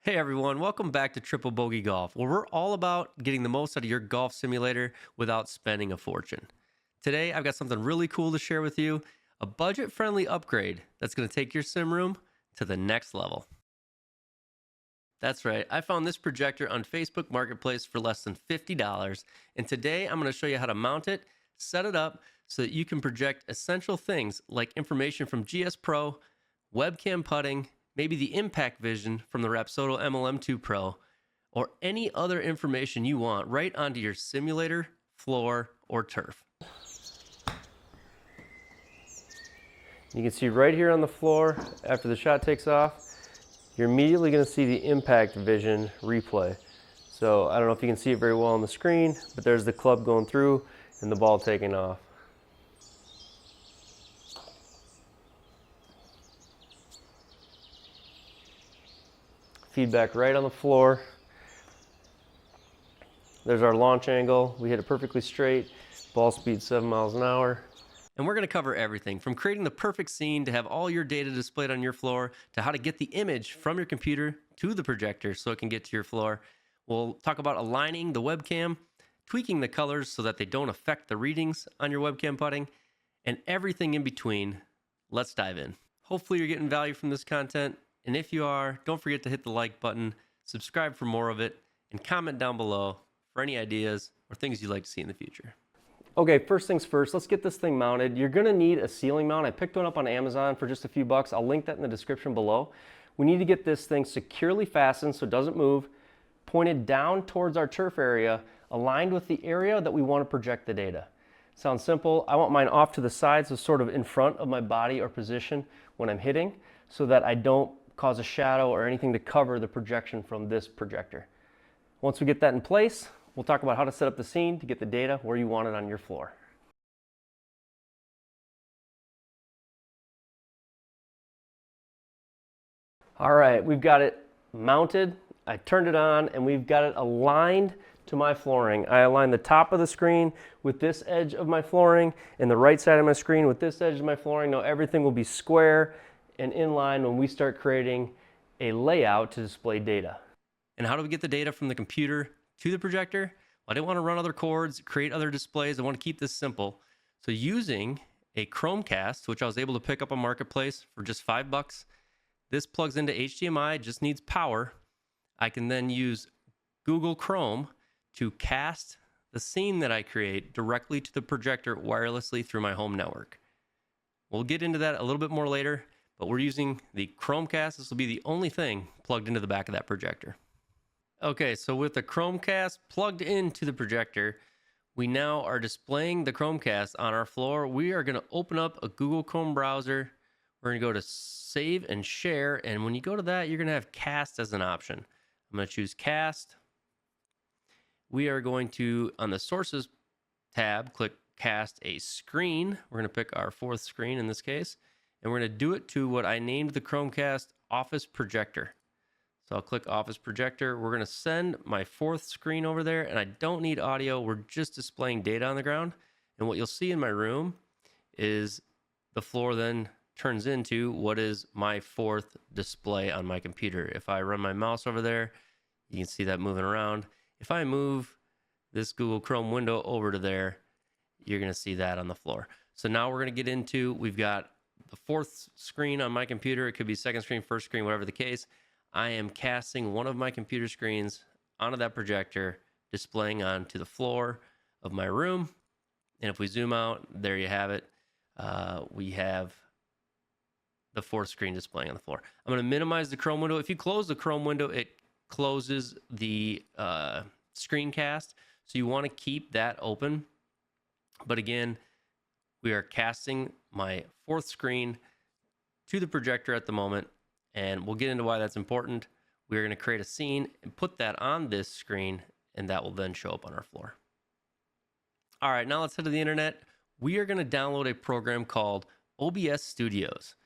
Hey everyone, welcome back to Triple Bogey Golf, where we're all about getting the most out of your golf simulator without spending a fortune. Today, I've got something really cool to share with you, a budget-friendly upgrade that's going to take your sim room to the next level. That's right, I found this projector on Facebook Marketplace for less than $50, and today I'm going to show you how to mount it, set it up, so that you can project essential things like information from GSPro, webcam putting, maybe the impact vision from the Rapsodo MLM2 Pro, or any other information you want right onto your simulator, floor, or turf. You can see right here on the floor, after the shot takes off, you're immediately going to see the impact vision replay. So I don't know if you can see it very well on the screen, but there's the club going through and the ball taking off. Feedback right on the floor. There's our launch angle. We hit it perfectly straight. Ball speed 7 miles an hour. And we're going to cover everything from creating the perfect scene to have all your data displayed on your floor to how to get the image from your computer to the projector so it can get to your floor. We'll talk about aligning the webcam, tweaking the colors so that they don't affect the readings on your webcam putting, and everything in between. Let's dive in. Hopefully you're getting value from this content. And if you are, don't forget to hit the like button, subscribe for more of it, and comment down below for any ideas or things you'd like to see in the future. Okay, first things first, let's get this thing mounted. You're gonna need a ceiling mount. I picked one up on Amazon for just a few bucks. I'll link that in the description below. We need to get this thing securely fastened so it doesn't move, pointed down towards our turf area, aligned with the area that we want to project the data. Sounds simple. I want mine off to the side, so sort of in front of my body or position when I'm hitting, so that I don't cause a shadow or anything to cover the projection from this projector. Once we get that in place, we'll talk about how to set up the scene to get the data where you want it on your floor. All right, we've got it mounted. I turned it on and we've got it aligned to my flooring. I aligned the top of the screen with this edge of my flooring and the right side of my screen with this edge of my flooring. Now everything will be square and in line when we start creating a layout to display data. And how do we get the data from the computer to the projector? Well, I didn't want to run other cords, create other displays. I want to keep this simple. So using a Chromecast, which I was able to pick up on Marketplace for just $5, this plugs into HDMI, just needs power. I can then use Google Chrome to cast the scene that I create directly to the projector wirelessly through my home network. We'll get into that a little bit more later, but we're using the Chromecast. This will be the only thing plugged into the back of that projector. Okay, so with the Chromecast plugged into the projector, we now are displaying the Chromecast on our floor. We are going to open up a Google Chrome browser. We're going to go to Save and Share, and when you go to that, you're going to have Cast as an option. I'm going to choose Cast. We are going to, on the Sources tab, click Cast a Screen. We're going to pick our fourth screen in this case, and we're going to do it to what I named the Chromecast Office Projector. So I'll click Office Projector. We're going to send my fourth screen over there, and I don't need audio. We're just displaying data on the ground. And what you'll see in my room is the floor then turns into what is my fourth display on my computer. If I run my mouse over there, you can see that moving around. If I move this Google Chrome window over to there, you're going to see that on the floor. So now we're going to get into, we've got the fourth screen on my computer. It could be second screen, first screen, whatever the case. I am casting one of my computer screens onto that projector, displaying onto the floor of my room. And if we zoom out, there you have it. We have the fourth screen displaying on the floor. I'm going to minimize the Chrome window. If you close the Chrome window, it closes the screencast. So you want to keep that open. But again, we are casting my fourth screen to the projector at the moment. And we'll get into why that's important. We're going to create a scene and put that on this screen, and that will then show up on our floor. All right, now let's head to the internet. We are going to download a program called OBS Studios.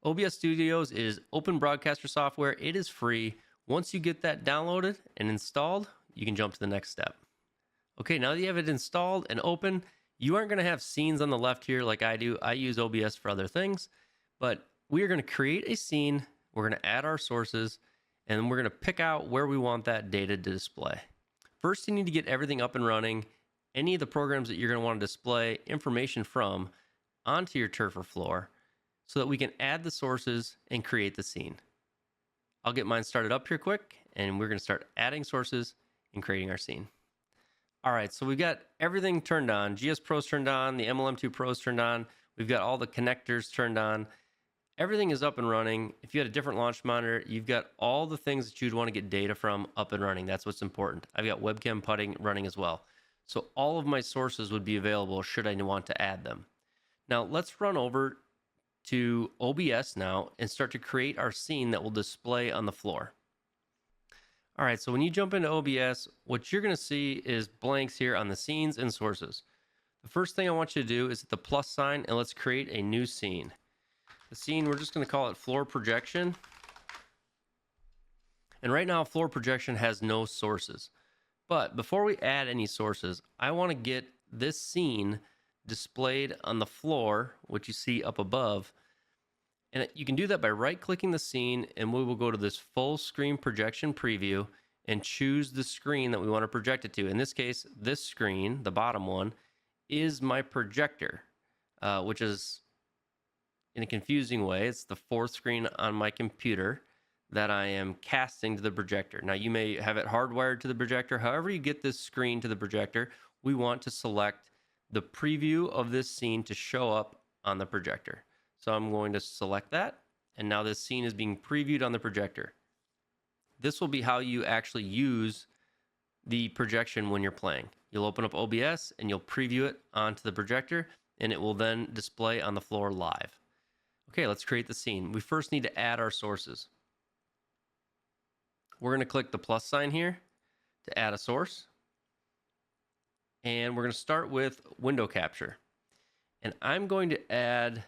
OBS Studios is open broadcaster software. It is free. Once you get that downloaded and installed, you can jump to the next step. Okay, now that you have it installed and open, you aren't going to have scenes on the left here like I do. I use OBS for other things, but we are going to create a scene. We're going to add our sources, and then we're going to pick out where we want that data to display. First, you need to get everything up and running, any of the programs that you're going to want to display information from onto your turf or floor so that we can add the sources and create the scene. I'll get mine started up here quick, and we're going to start adding sources and creating our scene. All right, so we've got everything turned on. GSPro's turned on, the MLM2 Pro's turned on. We've got all the connectors turned on. Everything is up and running. If you had a different launch monitor, you've got all the things that you'd want to get data from up and running. That's what's important. I've got webcam putting running as well. So all of my sources would be available should I want to add them. Now let's run over to OBS now and start to create our scene that will display on the floor. All right, so when you jump into OBS, what you're going to see is blanks here on the scenes and sources. The first thing I want you to do is hit the plus sign and let's create a new scene. The scene, we're just going to call it floor projection. And right now, floor projection has no sources. But before we add any sources, I want to get this scene displayed on the floor, which you see up above. And you can do that by right-clicking the scene, and we will go to this full screen projection preview and choose the screen that we want to project it to. In this case, this screen, the bottom one, is my projector, which is, in a confusing way, it's the fourth screen on my computer that I am casting to the projector. Now, you may have it hardwired to the projector. However you get this screen to the projector, we want to select the preview of this scene to show up on the projector. So I'm going to select that, and now this scene is being previewed on the projector. This will be how you actually use the projection when you're playing. You'll open up OBS and you'll preview it onto the projector, and it will then display on the floor live. Okay, let's create the scene. We first need to add our sources. We're going to click the plus sign here to add a source. And we're going to start with window capture. And I'm going to add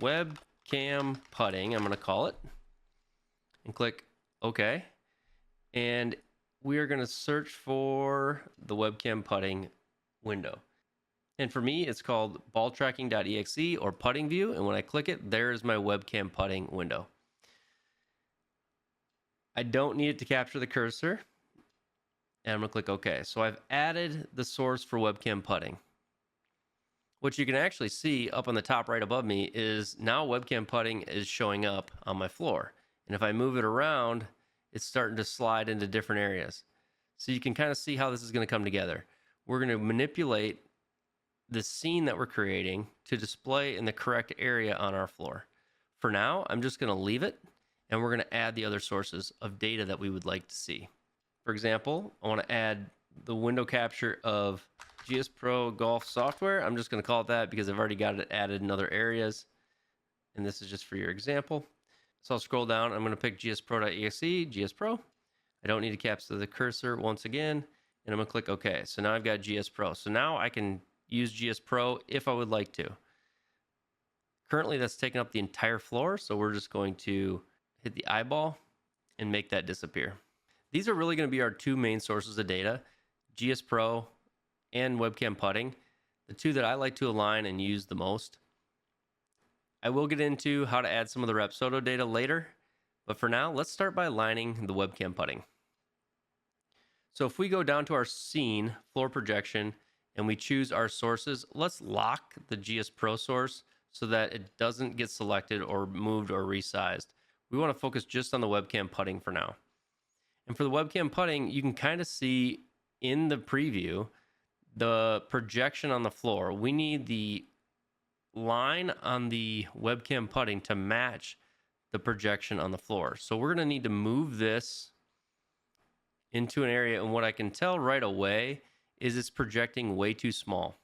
webcam putting, I'm going to call it, and click OK. And we are going to search for the webcam putting window. And for me, it's called balltracking.exe or putting view. And when I click it, there is my webcam putting window. I don't need it to capture the cursor. And I'm going to click OK. So I've added the source for webcam putting. What you can actually see up on the top right above me is now webcam putting is showing up on my floor. And if I move it around, it's starting to slide into different areas. So you can kind of see how this is going to come together. We're going to manipulate the scene that we're creating to display in the correct area on our floor. For now, I'm just going to leave it, and we're going to add the other sources of data that we would like to see. For example, I want to add the window capture of GSPro golf software. I'm just going to call it that because I've already got it added in other areas. And this is just for your example. So I'll scroll down. I'm going to pick GSPro.exe, GSPro. I don't need to capture the cursor once again. And I'm going to click OK. So now I've got GSPro. So now I can use GSPro if I would like to. Currently, that's taking up the entire floor. So we're just going to hit the eyeball and make that disappear. These are really going to be our two main sources of data, GSPro and webcam putting, the two that I like to align and use the most. I will get into how to add some of the Rapsodo data later, but for now, let's start by aligning the webcam putting. So if we go down to our scene, floor projection, and we choose our sources, let's lock the GSPro source so that it doesn't get selected or moved or resized. We want to focus just on the webcam putting for now. And for the webcam putting, you can kind of see in the preview the projection on the floor. We need the line on the webcam putting to match the projection on the floor. So we're going to need to move this into an area, and what I can tell right away is it's projecting way too small,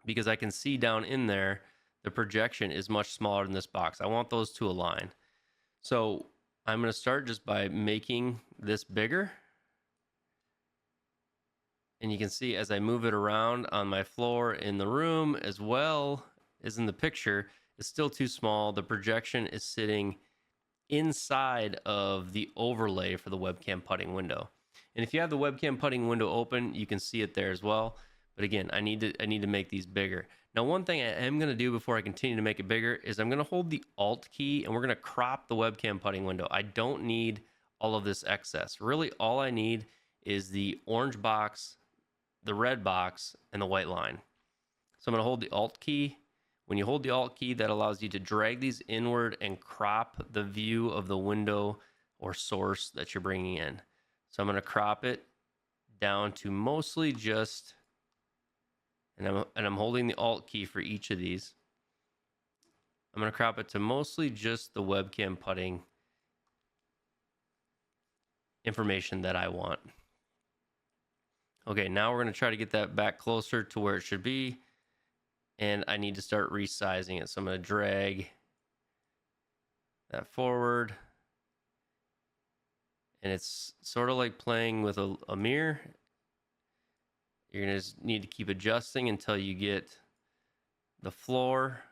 because I can see down in there the projection is much smaller than this box. I want those to align. So I'm going to start just by making this bigger. And you can see as I move it around on my floor in the room as well as in the picture, it's still too small. The projection is sitting inside of the overlay for the webcam putting window. And if you have the webcam putting window open, you can see it there as well. But again, I need to make these bigger. Now, one thing I am going to do before I continue to make it bigger is I'm going to hold the Alt key and we're going to crop the webcam putting window. I don't need all of this excess. Really, all I need is the orange box, the red box, and the white line. So I'm going to hold the Alt key. When you hold the Alt key, that allows you to drag these inward and crop the view of the window or source that you're bringing in. So I'm going to crop it down to mostly just, and I'm holding the Alt key for each of these. I'm going to crop it to mostly just the webcam putting information that I want. Okay, now we're going to try to get that back closer to where it should be. And I need to start resizing it. So I'm going to drag that forward. And it's sort of like playing with a mirror. You're going to need to keep adjusting until you get the floor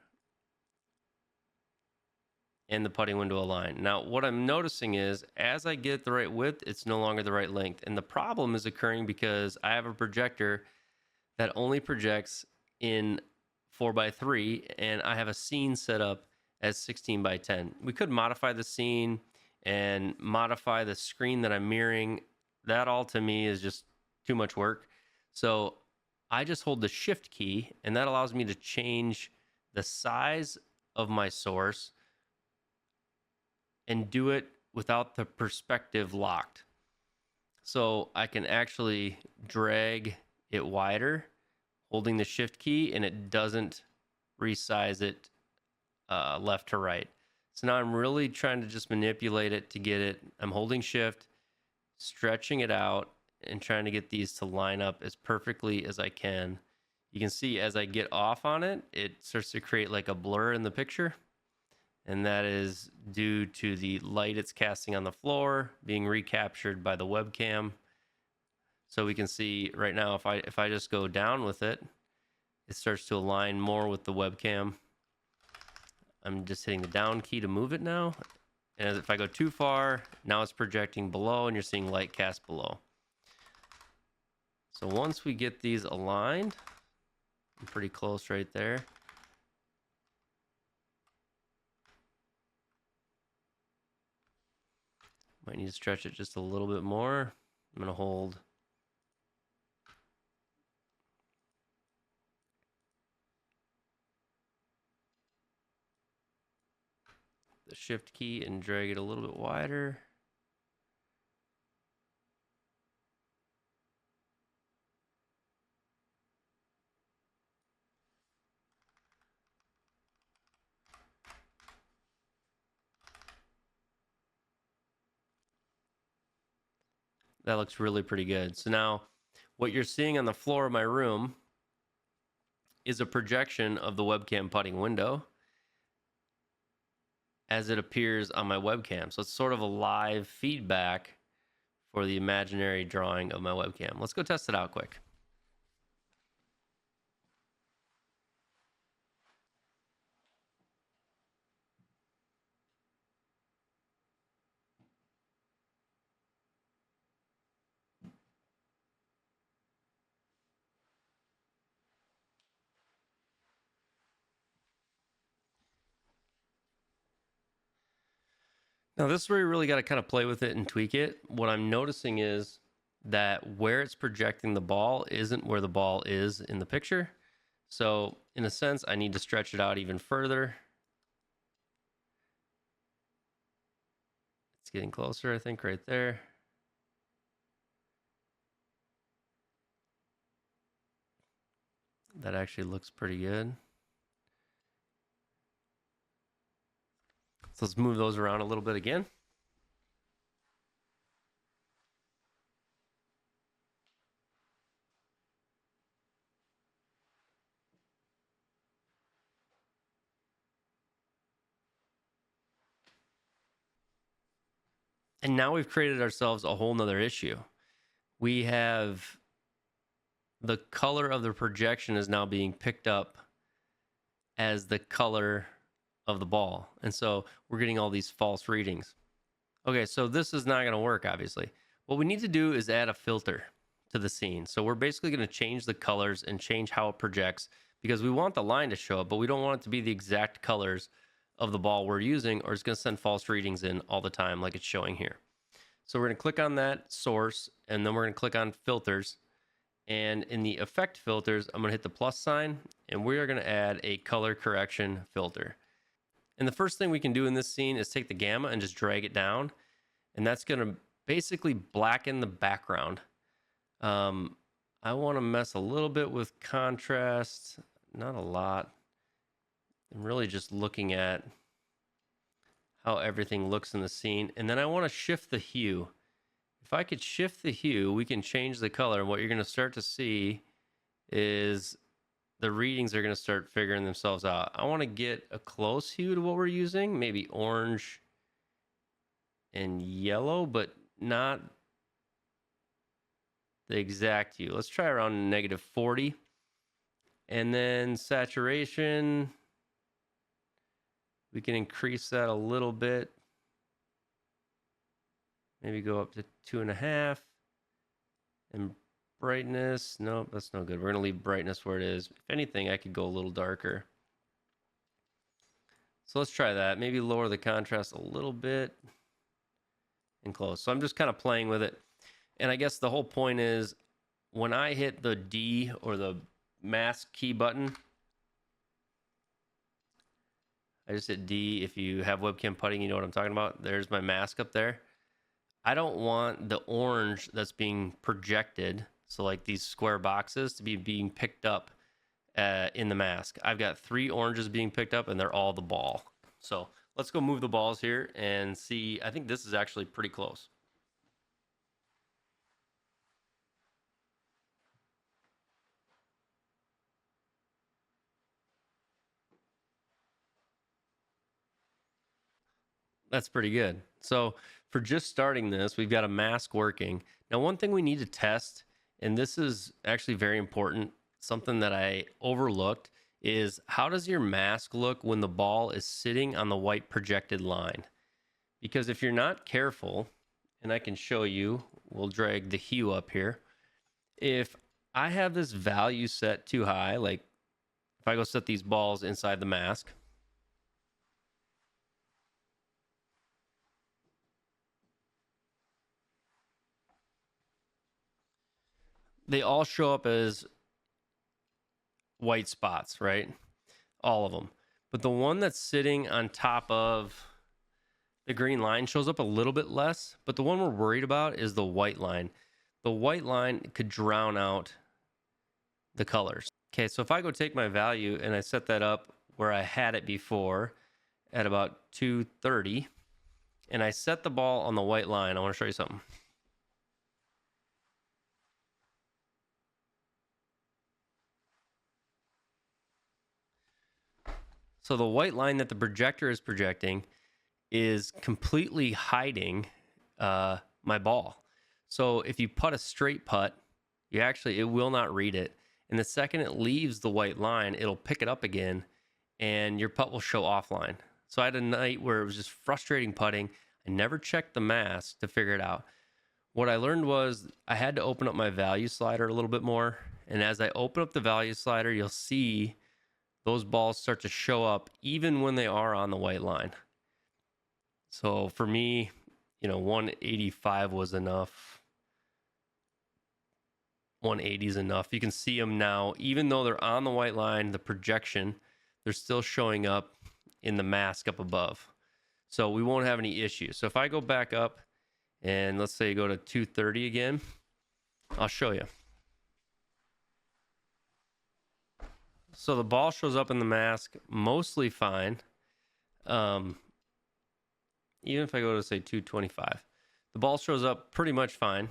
and the putting window aligned. Now, what I'm noticing is as I get the right width, it's no longer the right length. And the problem is occurring because I have a projector that only projects in 4:3, and I have a scene set up as 16:10. We could modify the scene and modify the screen that I'm mirroring. That all to me is just too much work. So I just hold the Shift key, and that allows me to change the size of my source and do it without the perspective locked. So I can actually drag it wider holding the Shift key, and it doesn't resize it left to right. So now I'm really trying to just manipulate it to get it. I'm holding Shift, stretching it out, and trying to get these to line up as perfectly as I can. You can see as I get off on it, it starts to create like a blur in the picture. And that is due to the light it's casting on the floor being recaptured by the webcam. So we can see right now, if I just go down with it, it starts to align more with the webcam. I'm just hitting the down key to move it now. And if I go too far, now it's projecting below and you're seeing light cast below. So once we get these aligned, I'm pretty close right there. Might need to stretch it just a little bit more. I'm going to hold the Shift key and drag it a little bit wider. That looks really pretty good. So now what you're seeing on the floor of my room is a projection of the webcam putting window as it appears on my webcam. So it's sort of a live feedback for the imaginary drawing of my webcam. Let's go test it out quick. Now this is where you really got to kind of play with it and tweak it. What I'm noticing is that where it's projecting the ball isn't where the ball is in the picture. So in a sense, I need to stretch it out even further. It's getting closer, I think, right there. That actually looks pretty good. So let's move those around a little bit again. And now we've created ourselves a whole nother issue. We have the color of the projection is now being picked up as the color of the ball. And so we're getting all these false readings. Okay, so this is not going to work, obviously. What we need to do is add a filter to the scene. So we're basically going to change the colors and change how it projects because we want the line to show up, but we don't want it to be the exact colors of the ball we're using, or it's going to send false readings in all the time like it's showing here. So we're going to click on that source, and then we're going to click on filters. And in the effect filters, I'm going to hit the plus sign, and we are going to add a color correction filter. And the first thing we can do in this scene is take the gamma and just drag it down. And that's going to basically blacken the background. I want to mess a little bit with contrast, not a lot. I'm really just looking at how everything looks in the scene. And then I want to shift the hue. If I could shift the hue, we can change the color. And what you're going to start to see is the readings are going to start figuring themselves out. I want to get a close hue to what we're using, maybe orange and yellow, but not the exact hue. Let's try around -40. And then saturation, we can increase that a little bit. Maybe go up to 2.5. And brightness, nope, that's no good. We're gonna leave brightness where it is. If anything, I could go a little darker. So let's try that. Maybe lower the contrast a little bit and close. So I'm just kind of playing with it. And I guess the whole point is when I hit the D or the mask key button, I just hit D. If you have webcam putting, you know what I'm talking about. There's my mask up there. I don't want the orange that's being projected, so like these square boxes, to be being picked up in the mask. I've got 3 oranges being picked up, and they're all the ball. So let's go move the balls here and see. I think this is actually pretty close. That's pretty good. So for just starting this, we've got a mask working. Now, one thing we need to test, and this is actually very important, something that I overlooked, is how does your mask look when the ball is sitting on the white projected line? Because if you're not careful, and I can show you, we'll drag the hue up here. If I have this value set too high, like if I go set these balls inside the mask, they all show up as white spots, right? All of them. But the one that's sitting on top of the green line shows up a little bit less, but the one we're worried about is the white line. The white line could drown out the colors. Okay, so if I go take my value and I set that up where I had it before at about 230, and I set the ball on the white line, I want to show you something. So the white line that the projector is projecting is completely hiding my ball. So if you putt a straight putt, it will not read it. And the second it leaves the white line, it'll pick it up again and your putt will show offline. So I had a night where it was just frustrating putting. I never checked the mask to figure it out. What I learned was I had to open up my value slider a little bit more. And as I open up the value slider, you'll see those balls start to show up even when they are on the white line. So for me, 185 was enough. 180 is enough. You can see them now, even though they're on the white line, the projection, they're still showing up in the mask up above. So we won't have any issues. So if I go back up and let's say go to 230 again, I'll show you. So the ball shows up in the mask mostly fine. Even if I go to say 225, the ball shows up pretty much fine.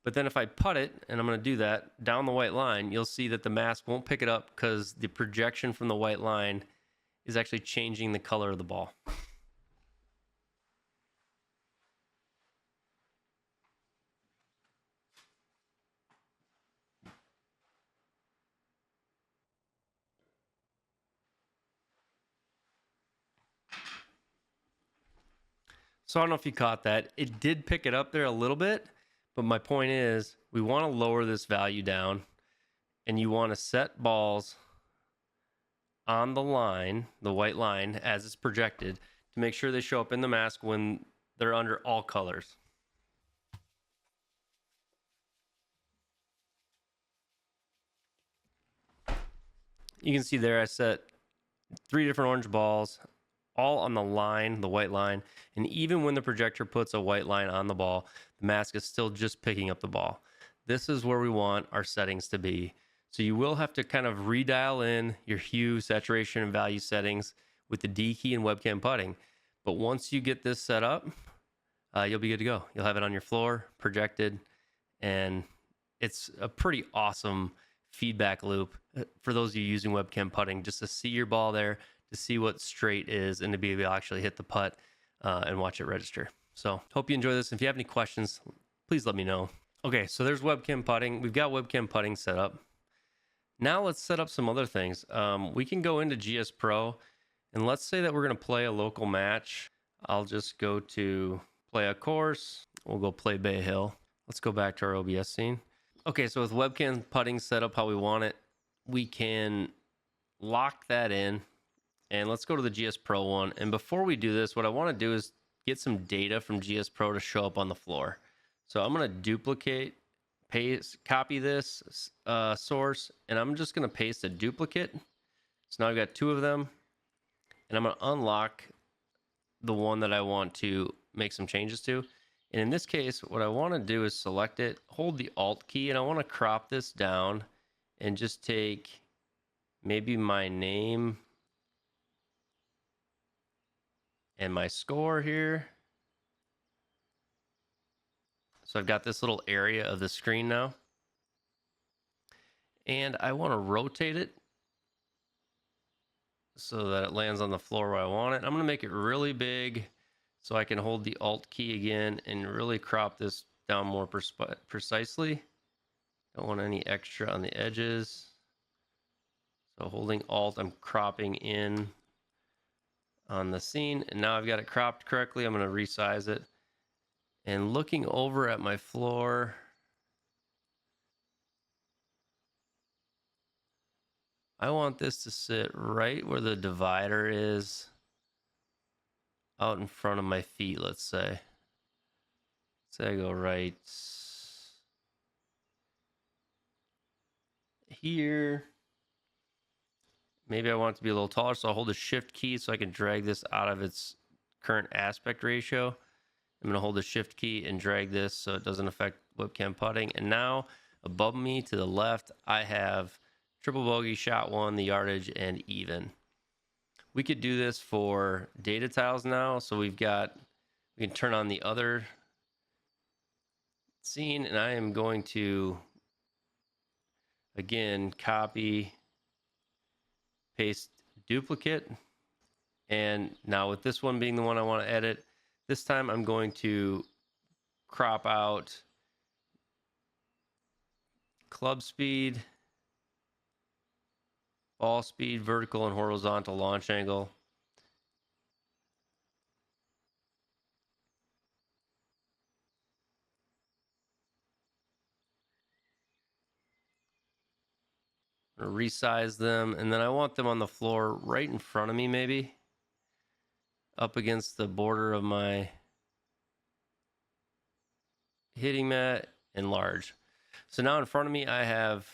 But then if I putt it, and I'm going to do that down the white line, you'll see that the mask won't pick it up because the projection from the white line is actually changing the color of the ball. So I don't know if you caught that. It did pick it up there a little bit, but my point is we want to lower this value down, and you want to set balls on the line, the white line, as it's projected, to make sure they show up in the mask when they're under all colors. You can see there I set 3 different orange balls, all on the line, the white line, and even when the projector puts a white line on the ball, the mask is still just picking up the ball. This is where we want our settings to be. So you will have to kind of redial in your hue, saturation, and value settings with the D key and webcam putting. But once you get this set up, you'll be good to go. You'll have it on your floor, projected, and it's a pretty awesome feedback loop for those of you using webcam putting, just to see your ball there, to see what straight is, and to be able to actually hit the putt and watch it register. So hope you enjoy this. If you have any questions, please let me know. Okay, so there's webcam putting. We've got webcam putting set up. Now let's set up some other things. We can go into GSPro, and let's say that we're going to play a local match. I'll just go to play a course. We'll go play Bay Hill. Let's go back to our OBS scene. Okay, so with webcam putting set up how we want it, we can lock that in. And let's go to the GSPro one. And before we do this, what I want to do is get some data from GSPro to show up on the floor. So I'm going to duplicate, paste, copy this source, and I'm just going to paste a duplicate. So now I've got 2 of them, and I'm going to unlock the one that I want to make some changes to. And in this case, what I want to do is select it, hold the Alt key, and I want to crop this down and just take maybe my name and my score here. So I've got this little area of the screen now. And I want to rotate it so that it lands on the floor where I want it. I'm going to make it really big so I can hold the Alt key again and really crop this down more precisely. Don't want any extra on the edges. So holding Alt, I'm cropping in on the scene. And now I've got it cropped correctly. I'm going to resize it. And looking over at my floor, I want this to sit right where the divider is, out in front of my feet, let's say. Say I go right here. Maybe I want it to be a little taller, so I'll hold the Shift key so I can drag this out of its current aspect ratio. I'm going to hold the Shift key and drag this so it doesn't affect webcam putting. And now, above me to the left, I have triple bogey, shot 1, the yardage, and even. We could do this for data tiles now. So we can turn on the other scene, and I am going to, again, copy, paste, duplicate. And now with this one being the one I want to edit, this time I'm going to crop out club speed, ball speed, vertical and horizontal launch angle. Resize them, and then I want them on the floor right in front of me, maybe up against the border of my hitting mat, and large. So now in front of me I have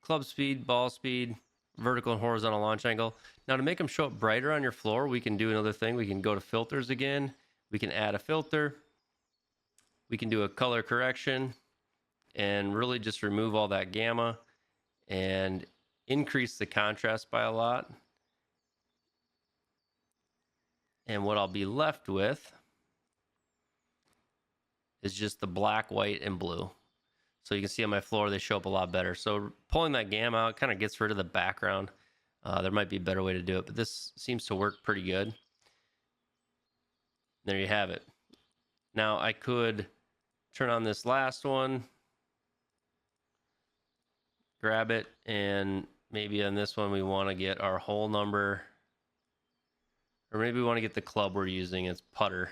club speed, ball speed, vertical and horizontal launch angle. Now to make them show up brighter on your floor, we can do another thing. We can go to filters again. We can add a filter. We can do a color correction and really just remove all that gamma and increase the contrast by a lot. And what I'll be left with is just the black, white, and blue. So you can see on my floor, they show up a lot better. So pulling that gamma out kind of gets rid of the background. There might be a better way to do it, but this seems to work pretty good. There you have it. Now I could turn on this last one, grab it, and maybe on this one we want to get our hole number, or maybe we want to get the club we're using. It's putter.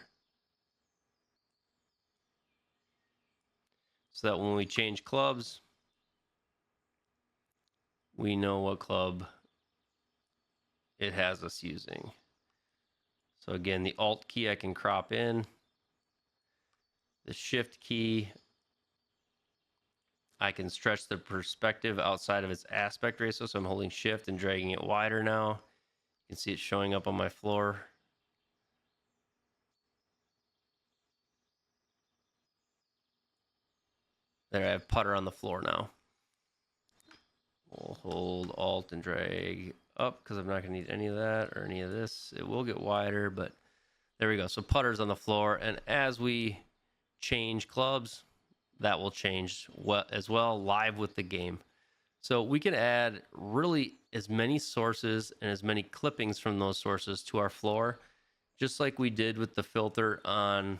So that when we change clubs, we know what club it has us using. So again, the Alt key I can crop in. The Shift key, I can stretch the perspective outside of its aspect ratio. So I'm holding Shift and dragging it wider now. You can see it showing up on my floor. There, I have putter on the floor now. We'll hold Alt and drag up because I'm not going to need any of that or any of this. It will get wider, but there we go. So putter's on the floor, and as we change clubs, that will change as well live with the game. So we can add really as many sources and as many clippings from those sources to our floor, just like we did with the filter on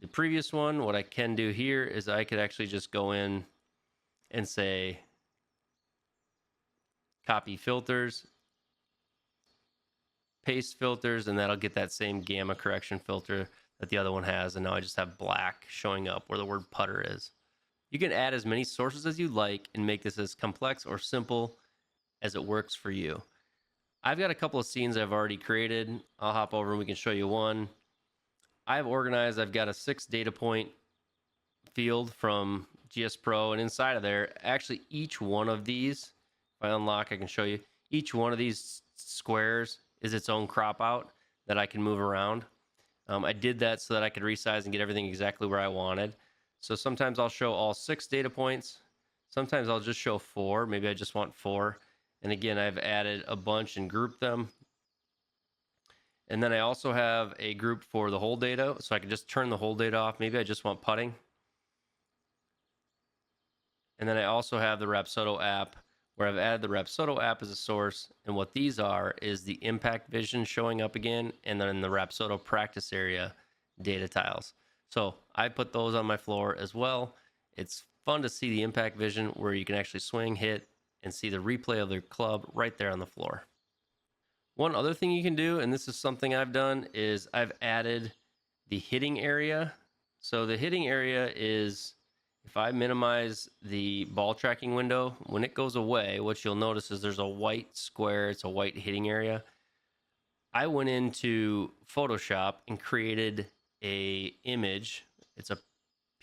the previous one. What I can do here is I could actually just go in and say copy filters, paste filters, and that'll get that same gamma correction filter that the other one has. And now I just have black showing up where the word putter is. You can add as many sources as you like and make this as complex or simple as it works for you. I've got a couple of scenes I've already created. I'll hop over and we can show you one. I've organized, I've got a 6 data point field from GSPro, and inside of there, actually each one of these, if I unlock, I can show you, each one of these squares is its own crop out that I can move around. I did that so that I could resize and get everything exactly where I wanted. So sometimes I'll show all 6 data points. Sometimes I'll just show 4. Maybe I just want 4. And again, I've added a bunch and grouped them. And then I also have a group for the whole data, so I can just turn the whole data off. Maybe I just want putting. And then I also have the Rapsodo app, where I've added the Rapsodo app as a source. And what these are is the impact vision showing up again, and then the Rapsodo practice area data tiles. So I put those on my floor as well. It's fun to see the impact vision where you can actually swing, hit, and see the replay of their club right there on the floor. One other thing you can do, and this is something I've done, is I've added the hitting area. So the hitting area is, if I minimize the ball tracking window, when it goes away, what you'll notice is there's a white square, it's a white hitting area. I went into Photoshop and created a image. It's a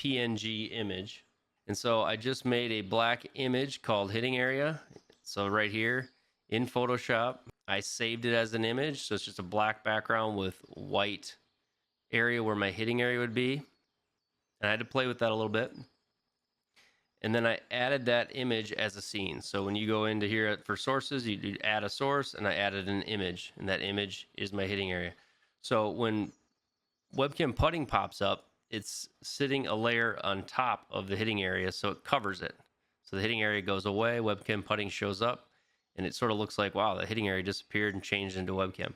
PNG image. And so I just made a black image called hitting area. So right here in Photoshop, I saved it as an image. So it's just a black background with white area where my hitting area would be. And I had to play with that a little bit. And then I added that image as a scene. So when you go into here for sources, you add a source, and I added an image, and that image is my hitting area. So when webcam putting pops up, it's sitting a layer on top of the hitting area, so it covers it. So the hitting area goes away, webcam putting shows up, and it sort of looks like, wow, the hitting area disappeared and changed into webcam.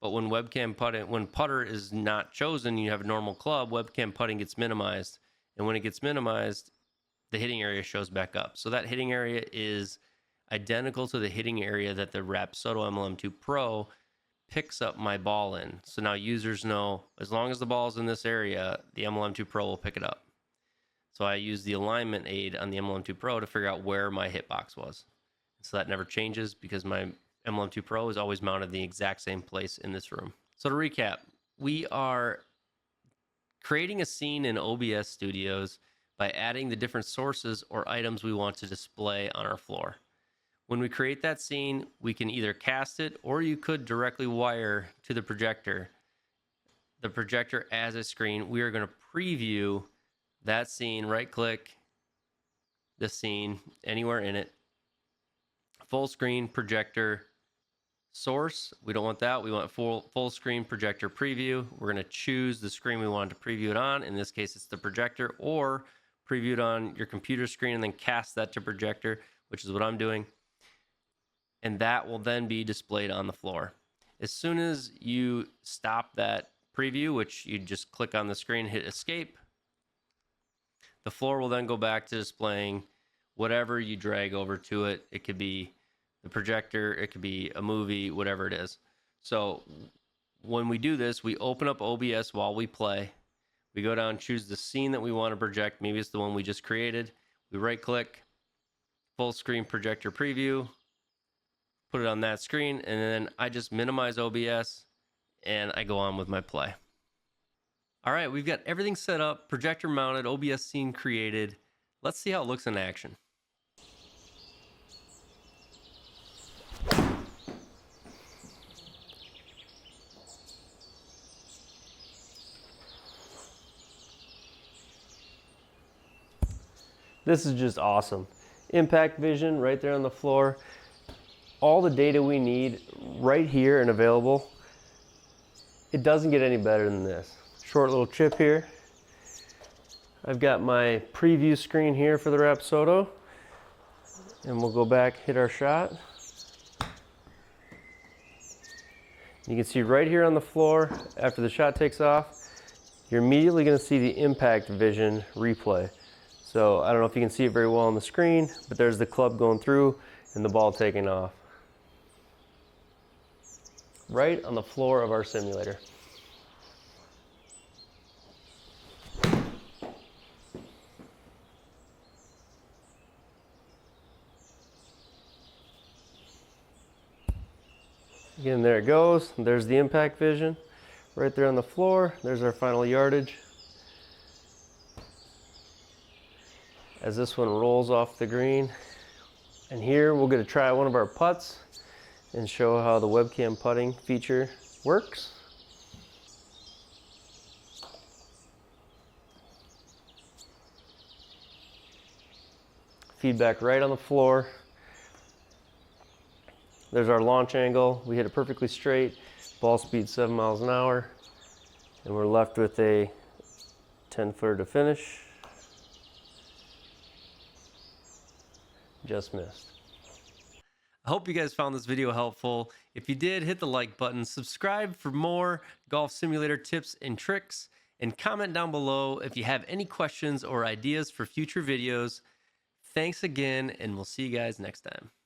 But when when putter is not chosen, you have a normal club, webcam putting gets minimized, and when it gets minimized, the hitting area shows back up. So that hitting area is identical to the hitting area that the Rapsodo MLM2 Pro picks up my ball in. So now users know, as long as the ball is in this area, the MLM2 Pro will pick it up. So I use the alignment aid on the MLM2 Pro to figure out where my hitbox was. So that never changes because my MLM2 Pro is always mounted in the exact same place in this room. So to recap, we are creating a scene in OBS Studios by adding the different sources or items we want to display on our floor. When we create that scene, we can either cast it, or you could directly wire to the projector as a screen. We are going to preview that scene, right click the scene anywhere in it, full screen projector source. We don't want that. We want full screen projector preview. We're going to choose the screen we want to preview it on. In this case, it's the projector, or preview it on your computer screen and then cast that to projector, which is what I'm doing. And that will then be displayed on the floor. As soon as you stop that preview, which you just click on the screen, hit escape, the floor will then go back to displaying whatever you drag over to it. It could be the projector, it could be a movie, whatever it is. So when we do this, we open up OBS while we play. We go down, choose the scene that we want to project. Maybe it's the one we just created. We right click, full screen projector preview. put it on that screen, and then I just minimize OBS and I go on with my play. All right, we've got everything set up, projector mounted, OBS scene created. Let's see how it looks in action. This is just awesome. Impact vision right there on the floor. All the data we need right here and available. It doesn't get any better than this. Short little chip here. I've got my preview screen here for the Rapsodo. And we'll go back, hit our shot. You can see right here on the floor, after the shot takes off, you're immediately going to see the impact vision replay. So I don't know if you can see it very well on the screen, but there's the club going through and the ball taking off. Right on the floor of our simulator. Again, there it goes. There's the impact vision. Right there on the floor. There's our final yardage. As this one rolls off the green. And here we'll get to try one of our putts and show how the webcam putting feature works. Feedback right on the floor. There's our launch angle. We hit it perfectly straight. Ball speed 7 miles an hour. And we're left with a 10-footer to finish. Just missed. I hope you guys found this video helpful. If you did, hit the like button, subscribe for more golf simulator tips and tricks, and comment down below if you have any questions or ideas for future videos. Thanks again, and we'll see you guys next time.